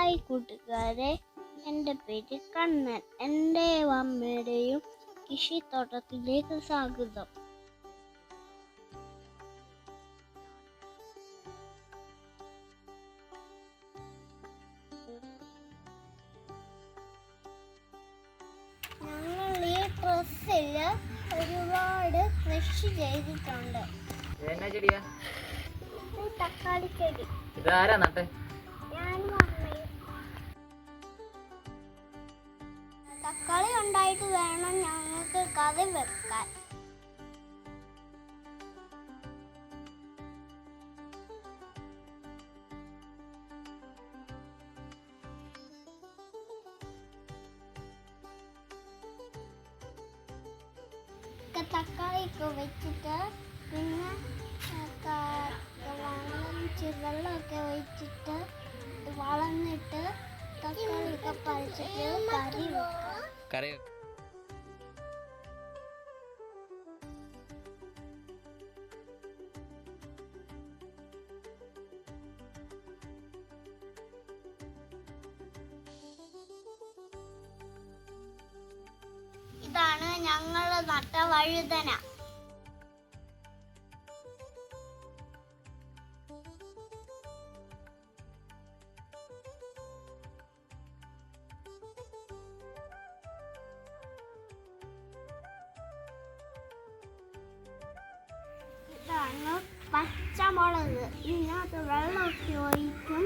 Hi കൂട്ടുകാരെ, എൻ്റെ പേര് കണ്ണൻ. എൻ്റെ അമ്മയുടെയും കൃഷിത്തോട്ടത്തിലേക്ക് സ്വാഗതം. ഞങ്ങൾ ഈ ഡ്രസ്സിൽ ഒരുപാട് കൃഷി ചെയ്തിട്ടുണ്ട്. തക്കാളി ചെടി. ഇതാരാ നട്ടെ? തക്കാളി ഉണ്ടായിട്ട് വേണം ഞങ്ങൾക്ക് കറി വെക്കാൻ. തക്കാളിയൊക്കെ വെച്ചിട്ട് പിന്നെ വെള്ളമൊക്കെ ഒഴിച്ചിട്ട് വളർന്നിട്ട് തക്കാളിയൊക്കെ പറിച്ചിട്ട് കറി വെക്കാം. ഇതാണ് ഞങ്ങൾ നട്ട വഴുതന. ഇതാണ് പച്ചമുളക്. ഇതിനകത്ത് വെള്ളമൊക്കെ ഒഴിക്കും.